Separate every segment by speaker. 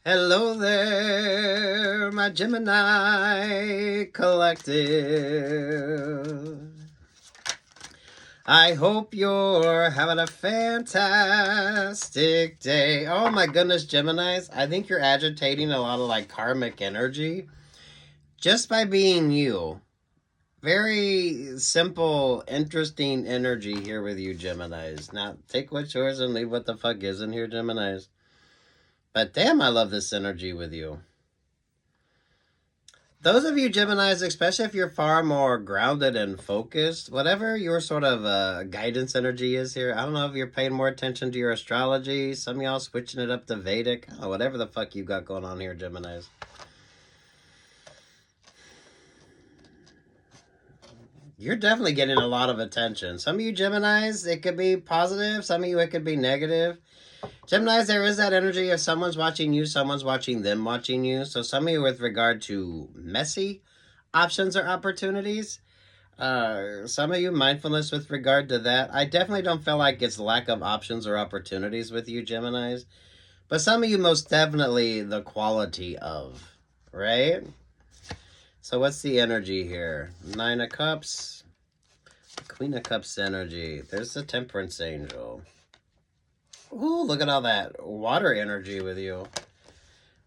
Speaker 1: Hello there, my Gemini collective. I hope you're having a fantastic day. Oh my goodness, Geminis. I think you're agitating a lot of like karmic energy just by being you. Very simple, interesting energy here with you, Geminis. Now, take what's yours and leave what the fuck isn't here, Geminis. But damn, I love this energy with you. Those of you Geminis, especially if you're far more grounded and focused, whatever your sort of guidance energy is here, I don't know if you're paying more attention to your astrology, some of y'all switching it up to Vedic, whatever the fuck you got going on here, Geminis. You're definitely getting a lot of attention. Some of you Geminis, it could be positive, some of you it could be negative. Geminis, there is that energy of someone's watching you, someone's watching them watching you. So some of you with regard to messy options or opportunities. Some of you mindfulness with regard to that. I definitely don't feel like it's lack of options or opportunities with you, Geminis. But some of you most definitely the quality of, right? So what's the energy here? Nine of Cups. Queen of Cups energy. There's the Temperance Angel. Ooh, look at all that water energy with you.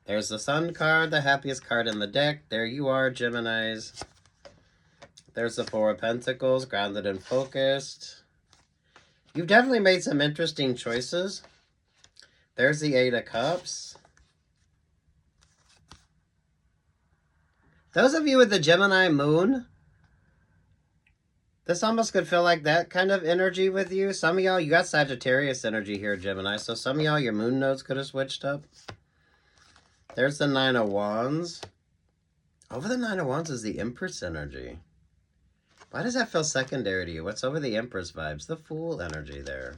Speaker 1: There's the Sun card, the happiest card in the deck. There you are, Geminis. There's the Four of Pentacles, grounded and focused. You've definitely made some interesting choices. There's the Eight of Cups. Those of you with the Gemini moon, this almost could feel like that kind of energy with you. Some of y'all, you got Sagittarius energy here, Gemini. So some of y'all, your moon nodes could have switched up. There's the Nine of Wands. Over the Nine of Wands is the Empress energy. Why does that feel secondary to you? What's over the Empress vibes? The Fool energy there.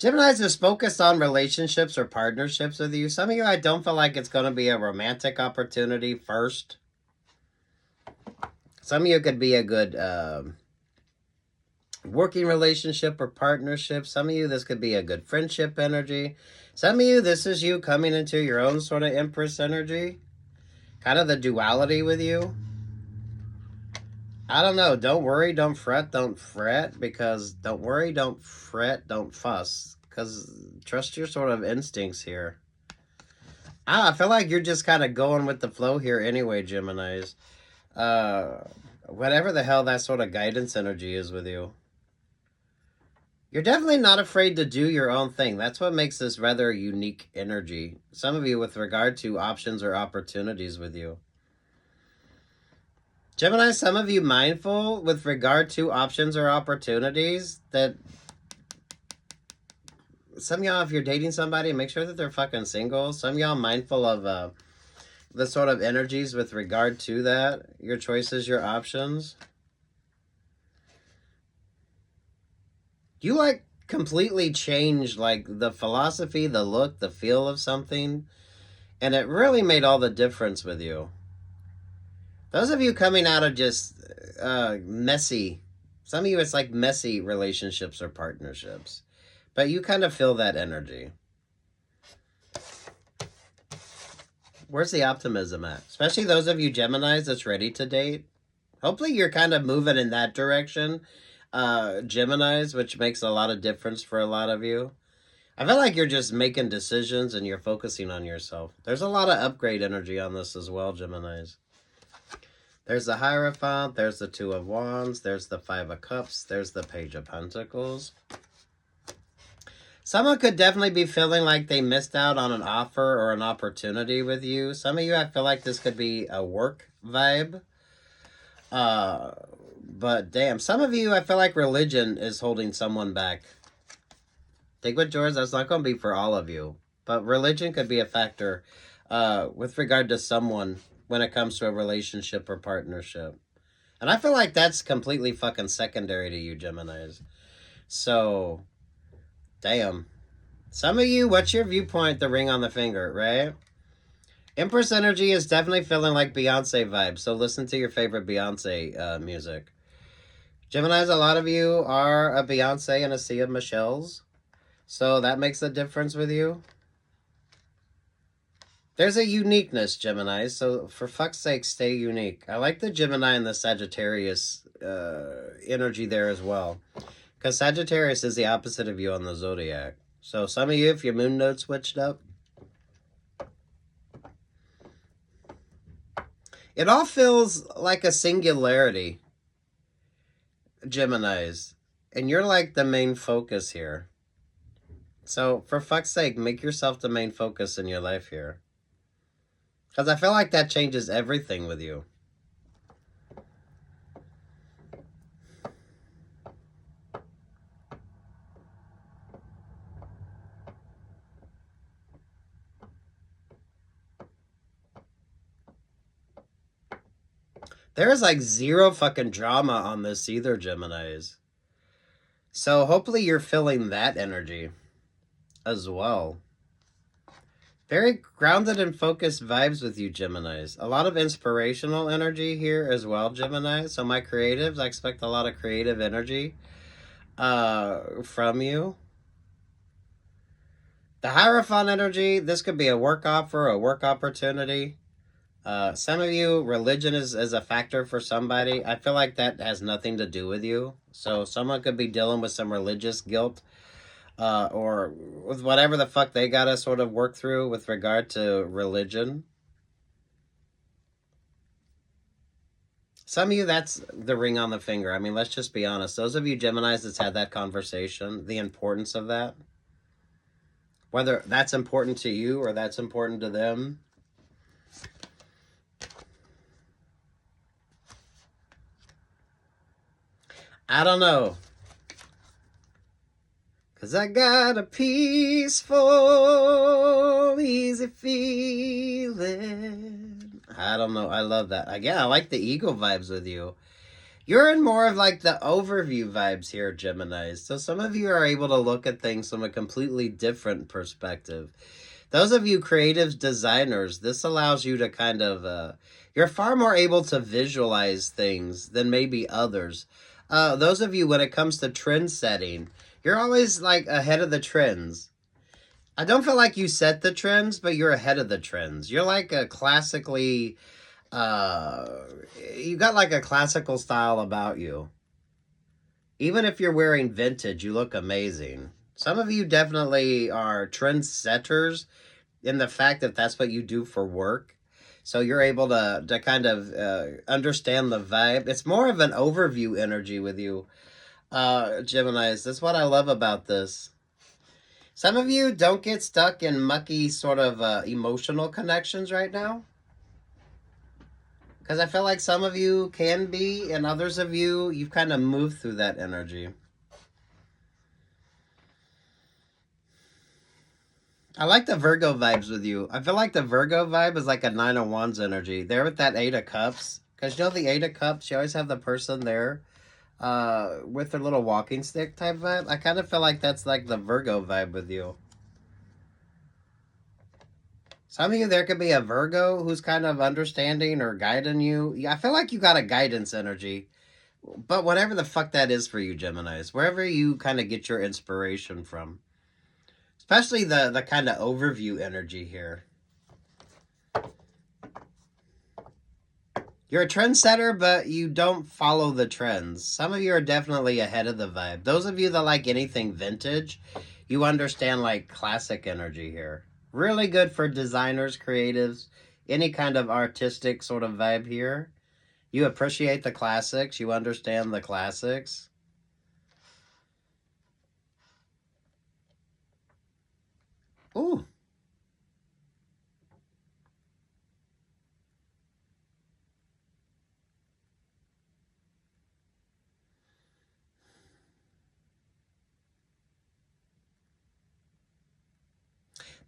Speaker 1: Geminis is focused on relationships or partnerships with you. Some of you, I don't feel like it's going to be a romantic opportunity first. Some of you could be a good working relationship or partnership. Some of you, this could be a good friendship energy. Some of you, this is you coming into your own sort of Empress energy. Kind of the duality with you. I don't know. Don't worry, don't fret, don't fret. Because don't worry, don't fret, don't fuss. Because trust your sort of instincts here. I feel like you're just kind of going with the flow here anyway, Geminis. Whatever the hell that sort of guidance energy is with you. You're definitely not afraid to do your own thing. That's what makes this rather unique energy. Some of you with regard to options or opportunities with you. Gemini, some of you mindful with regard to options or opportunities that some of y'all, if you're dating somebody, make sure that they're fucking single. Some of y'all mindful of the sort of energies with regard to that. Your choices, your options. You like completely changed like the philosophy, the look, the feel of something. And it really made all the difference with you. Those of you coming out of just messy, some of you it's like messy relationships or partnerships. But you kind of feel that energy. Where's the optimism at? Especially those of you Geminis that's ready to date. Hopefully you're kind of moving in that direction. Geminis, which makes a lot of difference for a lot of you. I feel like you're just making decisions and you're focusing on yourself. There's a lot of upgrade energy on this as well, Geminis. There's the Hierophant, there's the Two of Wands, there's the Five of Cups, there's the Page of Pentacles. Someone could definitely be feeling like they missed out on an offer or an opportunity with you. Some of you, I feel like this could be a work vibe. But damn, some of you, I feel like religion is holding someone back. Take what yours, that's not going to be for all of you. But religion could be a factor with regard to someone when it comes to a relationship or partnership. And I feel like that's completely fucking secondary to you, Geminis. So, damn. Some of you, what's your viewpoint? The ring on the finger, right? Empress energy is definitely feeling like Beyonce vibes. So listen to your favorite Beyonce music. Geminis, a lot of you are a Beyonce and a sea of Michelle's. So that makes a difference with you. There's a uniqueness, Gemini, so for fuck's sake, stay unique. I like the Gemini and the Sagittarius energy there as well. Because Sagittarius is the opposite of you on the zodiac. So some of you, if your moon node switched up, it all feels like a singularity, Geminis. And you're like the main focus here. So for fuck's sake, make yourself the main focus in your life here. Because I feel like that changes everything with you. There is like zero fucking drama on this either, Geminis. So hopefully you're feeling that energy as well. Very grounded and focused vibes with you, Geminis. A lot of inspirational energy here as well, Gemini. So my creatives, I expect a lot of creative energy from you. The Hierophant energy, this could be a work offer, a work opportunity. Some of you, religion is a factor for somebody. I feel like that has nothing to do with you. So someone could be dealing with some religious guilt. Or with whatever the fuck they gotta sort of work through with regard to religion. Some of you, that's the ring on the finger. I mean, let's just be honest. Those of you Geminis that's had that conversation, the importance of that, whether that's important to you or that's important to them. I don't know. Cause I got a peaceful, easy feeling. I don't know. I love that. Yeah, I like the ego vibes with you. You're in more of like the overview vibes here, Geminis. So some of you are able to look at things from a completely different perspective. Those of you creatives, designers, this allows you to kind of, you're far more able to visualize things than maybe others. Those of you, when it comes to trend setting, you're always like ahead of the trends. I don't feel like you set the trends, but you're ahead of the trends. You're like a classically, you got like a classical style about you. Even if you're wearing vintage, you look amazing. Some of you definitely are trendsetters in the fact that that's what you do for work. So you're able to kind of understand the vibe. It's more of an overview energy with you. Geminis, that's what I love about this. Some of you don't get stuck in mucky sort of emotional connections right now. Because I feel like some of you can be, and others of you, you've kind of moved through that energy. I like the Virgo vibes with you. I feel like the Virgo vibe is like a 9 of Wands energy. There with that 8 of Cups. Because you know the 8 of Cups, you always have the person there with their little walking stick type vibe. I kind of feel like that's like the Virgo vibe with you. Some of you, there could be a Virgo who's kind of understanding or guiding you. Yeah, I feel like you got a guidance energy. But whatever the fuck that is for you, Geminis, wherever you kind of get your inspiration from. Especially the kind of overview energy here. You're a trendsetter, but you don't follow the trends. Some of you are definitely ahead of the vibe. Those of you that like anything vintage, you understand like classic energy here. Really good for designers, creatives, any kind of artistic sort of vibe here. You appreciate the classics. You understand the classics. Ooh.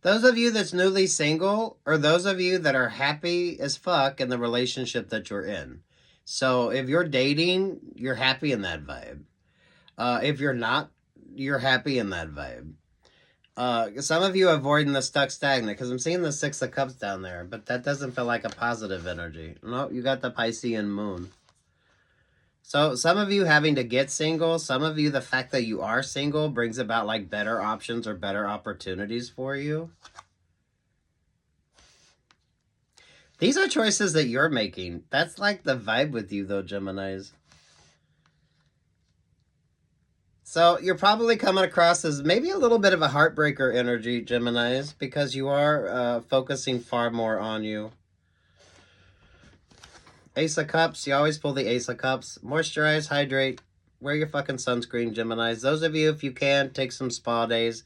Speaker 1: Those of you that's newly single, or those of you that are happy as fuck in the relationship that you're in. So if you're dating, you're happy in that vibe. If you're not, you're happy in that vibe. Some of you are avoiding the stuck stagnant, because I'm seeing the 6 of Cups down there, but that doesn't feel like a positive energy. No, you got the Piscean moon. So some of you having to get single, some of you, the fact that you are single brings about like better options or better opportunities for you. These are choices that you're making. That's like the vibe with you though, Geminis. So you're probably coming across as maybe a little bit of a heartbreaker energy, Geminis, because you are focusing far more on you. Ace of Cups, you always pull the Ace of Cups. Moisturize, hydrate, wear your fucking sunscreen, Geminis. Those of you, if you can, take some spa days.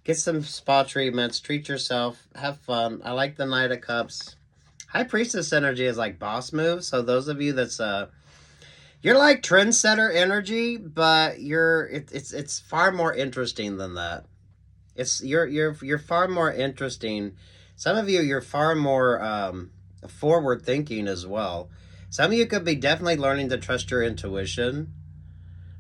Speaker 1: Get some spa treatments, treat yourself, have fun. I like the Knight of Cups. High Priestess energy is like boss move, so those of you that's you're like trendsetter energy, but it's far more interesting than that. It's you're far more interesting. Some of you, you're far more forward thinking as well. Some of you could be definitely learning to trust your intuition,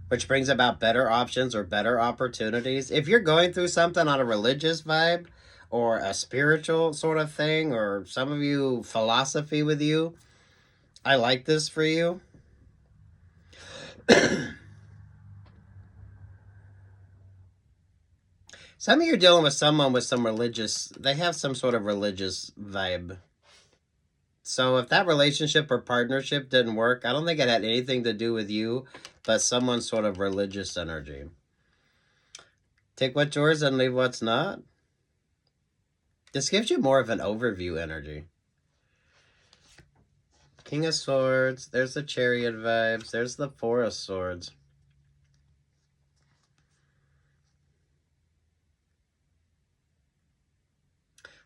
Speaker 1: which brings about better options or better opportunities. If you're going through something on a religious vibe or a spiritual sort of thing, or some of you philosophy with you, I like this for you. Some of you are dealing with someone with some religious, they have some sort of religious vibe. So if that relationship or partnership didn't work, I don't think it had anything to do with you, but someone's sort of religious energy. Take what's yours and leave what's not. This gives you more of an overview energy. King of Swords, there's the Chariot vibes, there's the Four of Swords.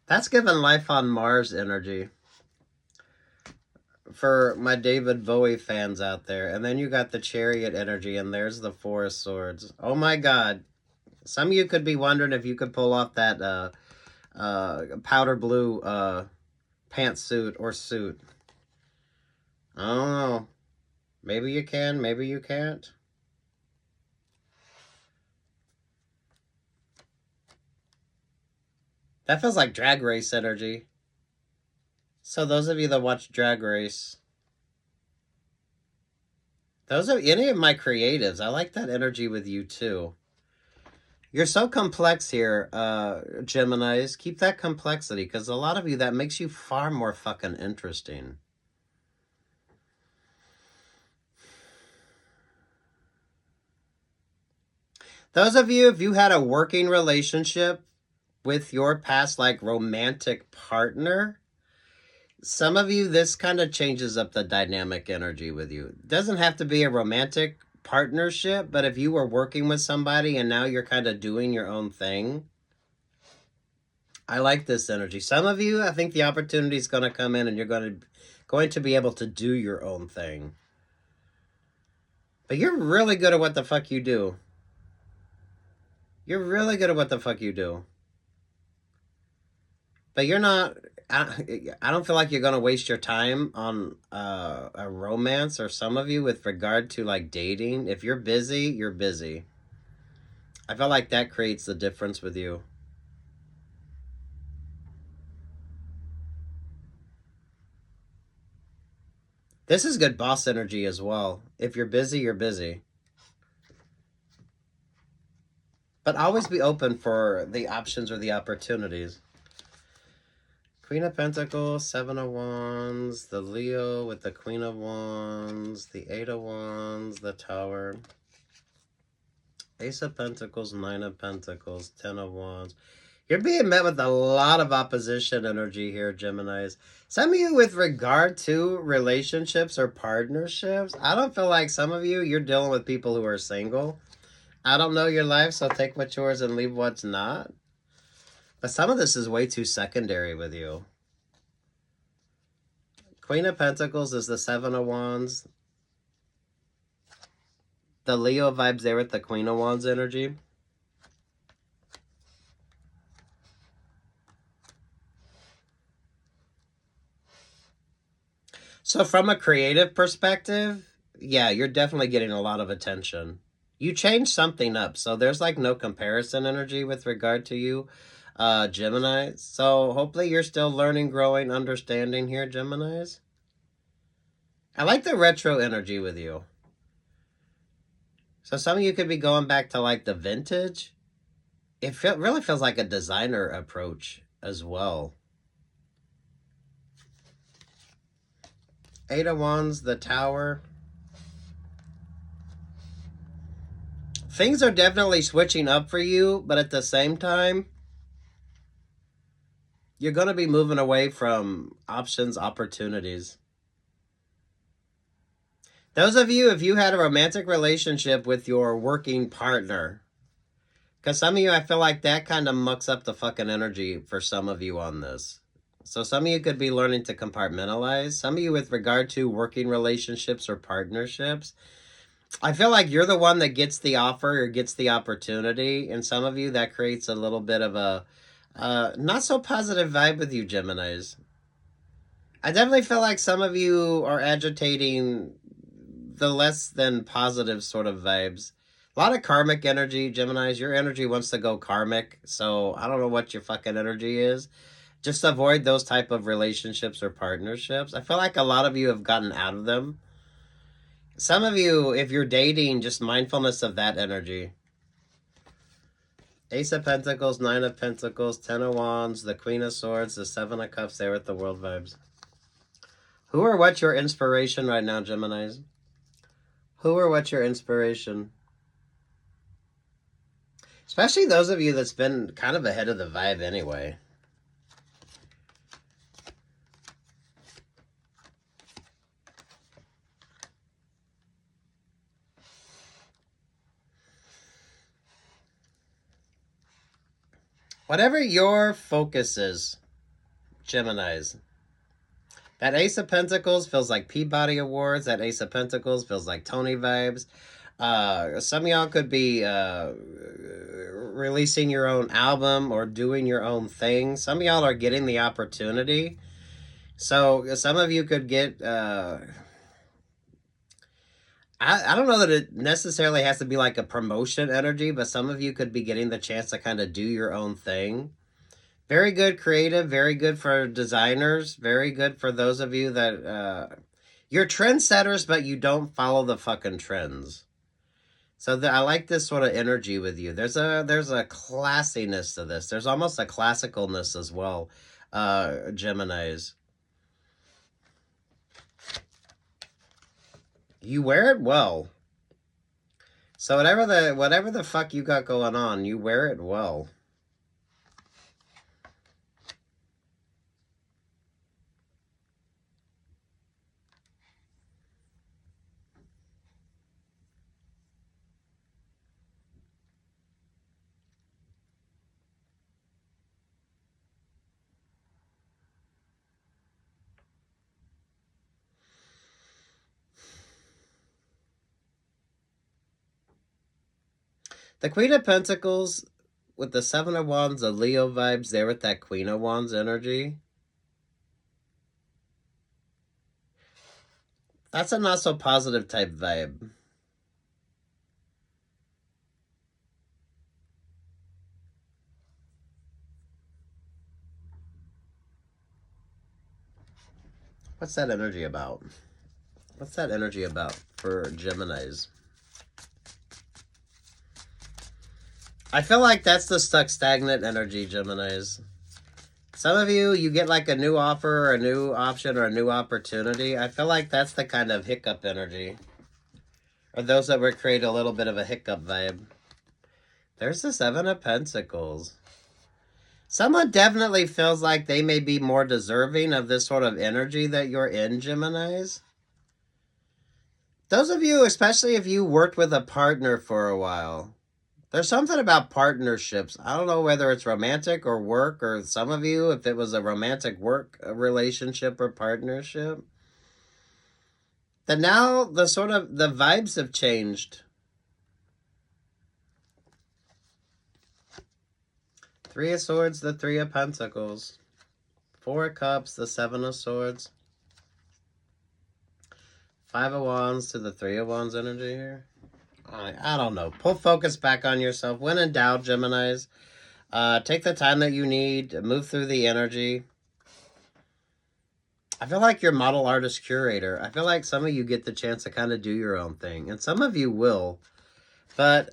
Speaker 1: That's given life on Mars energy for my David Bowie fans out there. And then you got the Chariot energy, and there's the Four of Swords. Oh my God. Some of you could be wondering if you could pull off that powder blue pantsuit or suit. I don't know. Maybe you can, maybe you can't. That feels like Drag Race energy. So those of you that watch Drag Race, those are any of my creatives. I like that energy with you too. You're so complex here, Geminis. Keep that complexity, because a lot of you, that makes you far more fucking interesting. Those of you, if you had a working relationship with your past, like, romantic partner, some of you, this kind of changes up the dynamic energy with you. It doesn't have to be a romantic partnership, but if you were working with somebody and now you're kind of doing your own thing, I like this energy. Some of you, I think the opportunity is going to come in and you're going to be able to do your own thing. But you're really good at what the fuck you do. You're really good at what the fuck you do. But you're not, I don't feel like you're going to waste your time on a romance, or some of you with regard to like dating. If you're busy, you're busy. I feel like that creates the difference with you. This is good boss energy as well. If you're busy, you're busy. But always be open for the options or the opportunities. Queen of Pentacles, Seven of Wands, the Leo with the Queen of Wands, the Eight of Wands, the Tower, Ace of Pentacles, Nine of Pentacles, Ten of Wands. You're being met with a lot of opposition energy here, Geminis. Some of you with regard to relationships or partnerships, I don't feel like some of you, you're dealing with people who are single. I don't know your life, so take what's yours and leave what's not. But some of this is way too secondary with you. Queen of Pentacles is the Seven of Wands. The Leo vibes there with the Queen of Wands energy. So from a creative perspective, yeah, you're definitely getting a lot of attention. You changed something up, so there's like no comparison energy with regard to you, Geminis. So hopefully you're still learning, growing, understanding here, Geminis. I like the retro energy with you. So some of you could be going back to like the vintage. It really feels like a designer approach as well. Eight of Wands, the Tower. Things are definitely switching up for you, but at the same time, you're going to be moving away from options, opportunities. Those of you, if you had a romantic relationship with your working partner, because some of you, I feel like that kind of mucks up the fucking energy for some of you on this. So some of you could be learning to compartmentalize. Some of you with regard to working relationships or partnerships, I feel like you're the one that gets the offer or gets the opportunity. And some of you, that creates a little bit of a not so positive vibe with you, Geminis. I definitely feel like some of you are agitating the less than positive sort of vibes. A lot of karmic energy, Geminis. Your energy wants to go karmic. So I don't know what your fucking energy is. Just avoid those type of relationships or partnerships. I feel like a lot of you have gotten out of them. Some of you, if you're dating, just mindfulness of that energy. Ace of Pentacles, Nine of Pentacles, Ten of Wands, the Queen of Swords, the Seven of Cups there with the world vibes. Who or what's your inspiration right now, Geminis? Who or what's your inspiration? Especially those of you that's been kind of ahead of the vibe anyway. Whatever your focus is, Geminis. That Ace of Pentacles feels like Peabody Awards. That Ace of Pentacles feels like Tony vibes. Some of y'all could be releasing your own album or doing your own thing. Some of y'all are getting the opportunity. So some of you could get... I don't know that it necessarily has to be like a promotion energy, but some of you could be getting the chance to kind of do your own thing. Very good creative, very good for designers, very good for those of you that you're trendsetters, but you don't follow the fucking trends. So I like this sort of energy with you. There's a classiness to this. There's almost a classicalness as well, Geminis. You wear it well. So whatever the fuck you got going on, you wear it well. The Queen of Pentacles with the Seven of Wands, the Leo vibes there with that Queen of Wands energy. That's a not so positive type vibe. What's that energy about? What's that energy about for Geminis? I feel like that's the stuck stagnant energy, Geminis. Some of you, you get like a new offer, or a new option, or a new opportunity. I feel like that's the kind of hiccup energy. Or those that would create a little bit of a hiccup vibe. There's the Seven of Pentacles. Someone definitely feels like they may be more deserving of this sort of energy that you're in, Geminis. Those of you, especially if you worked with a partner for a while, there's something about partnerships. I don't know whether it's romantic or work, or some of you, if it was a romantic work relationship or partnership. That now the vibes have changed. Three of Swords, the Three of Pentacles. Four of Cups, the Seven of Swords. Five of Wands to the Three of Wands energy here. I don't know. Pull focus back on yourself. When in doubt, Geminis, take the time that you need. Move through the energy. I feel like you're model artist curator. I feel like some of you get the chance to kind of do your own thing. And some of you will. But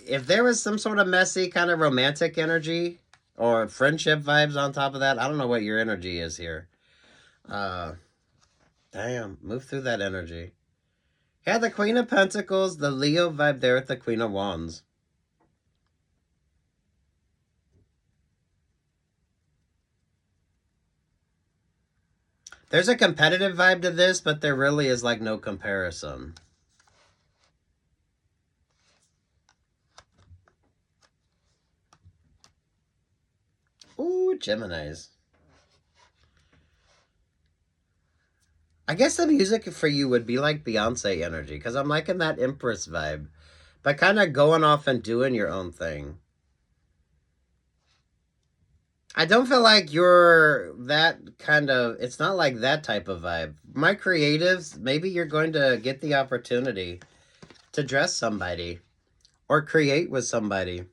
Speaker 1: if there was some sort of messy kind of romantic energy or friendship vibes on top of that, I don't know what your energy is here. Damn, move through that energy. Yeah, the Queen of Pentacles, the Leo vibe there with the Queen of Wands. There's a competitive vibe to this, but there really is like no comparison. Ooh, Geminis. I guess the music for you would be like Beyonce energy, because I'm liking that Empress vibe, but kind of going off and doing your own thing. I don't feel like you're that kind of, it's not like that type of vibe. My creatives, maybe you're going to get the opportunity to dress somebody or create with somebody.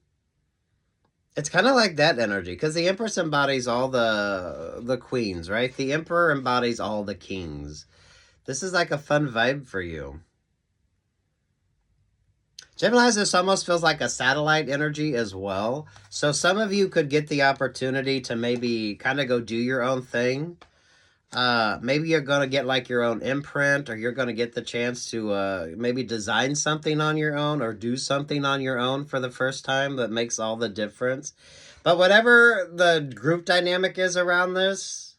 Speaker 1: It's kind of like that energy, because the Empress embodies all the queens, right? The Emperor embodies all the kings. This is like a fun vibe for you. Geminis, this almost feels like a satellite energy as well. So some of you could get the opportunity to maybe kind of go do your own thing. Maybe you're going to get like your own imprint, or you're going to get the chance to maybe design something on your own or do something on your own for the first time that makes all the difference. But whatever the group dynamic is around this,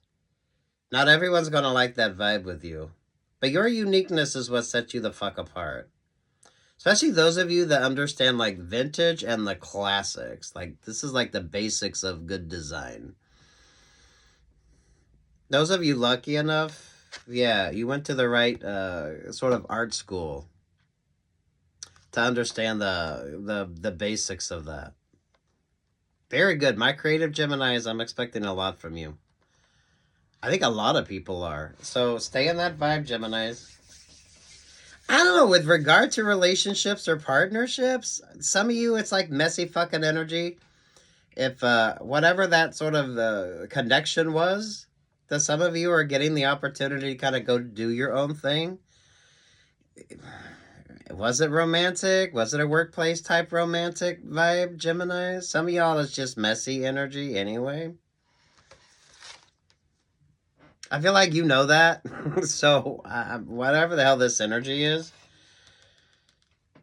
Speaker 1: not everyone's going to like that vibe with you. But your uniqueness is what sets you the fuck apart. Especially those of you that understand like vintage and the classics. Like this is like the basics of good design. Those of you lucky enough, yeah, you went to the right sort of art school to understand the basics of that. Very good. My creative Geminis, I'm expecting a lot from you. I think a lot of people are. So stay in that vibe, Geminis. I don't know, with regard to relationships or partnerships, some of you, it's like messy fucking energy. If whatever that sort of connection was, that some of you are getting the opportunity to kind of go do your own thing. Was it romantic? Was it a workplace type romantic vibe, Gemini? Some of y'all is just messy energy anyway. I feel like you know that. So whatever the hell this energy is.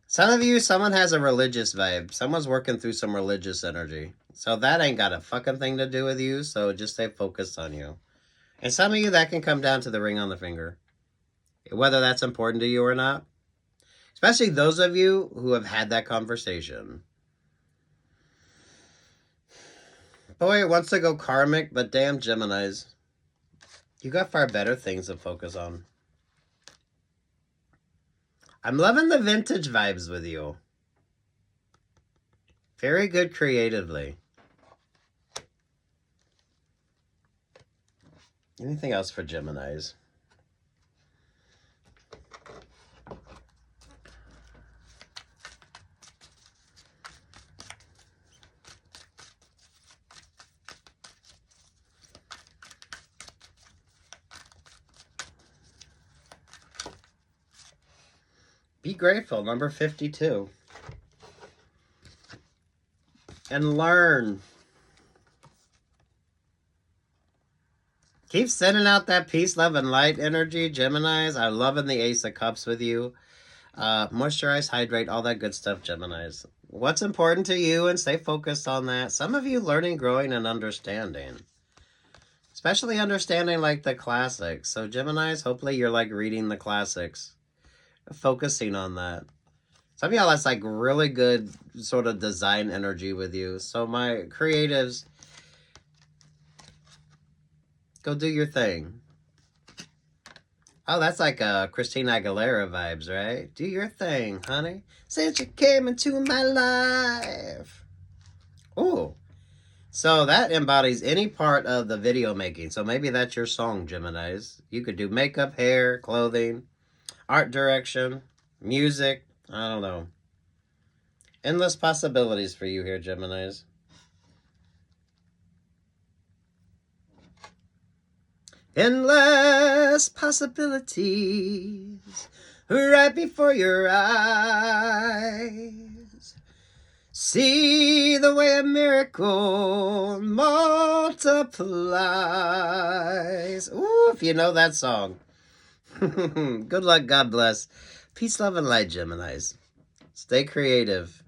Speaker 1: Some of you, someone has a religious vibe. Someone's working through some religious energy. So that ain't got a fucking thing to do with you. So just stay focused on you. And some of you, that can come down to the ring on the finger. Whether that's important to you or not. Especially those of you who have had that conversation. Boy, it wants to go karmic, but damn Geminis. You got far better things to focus on. I'm loving the vintage vibes with you. Very good creatively. Anything else for Geminis? Be grateful, number 52. And learn. Keep sending out that peace, love, and light energy, Geminis. I'm loving the Ace of Cups with you. Moisturize, hydrate, all that good stuff, Geminis. What's important to you, and stay focused on that. Some of you learning, growing, and understanding. Especially understanding like the classics. So Geminis, hopefully you're like reading the classics. Focusing on that. Some of y'all, that's like really good sort of design energy with you. So my creatives, go do your thing. Oh, that's like Christina Aguilera vibes, right? Do your thing, honey. Since you came into my life. Ooh. So that embodies any part of the video making. So maybe that's your song, Geminis. You could do makeup, hair, clothing, art direction, music. I don't know. Endless possibilities for you here, Geminis. Endless possibilities right before your eyes. See the way a miracle multiplies. Ooh, if you know that song. Good luck, God bless. Peace, love, and light, Geminis. Stay creative.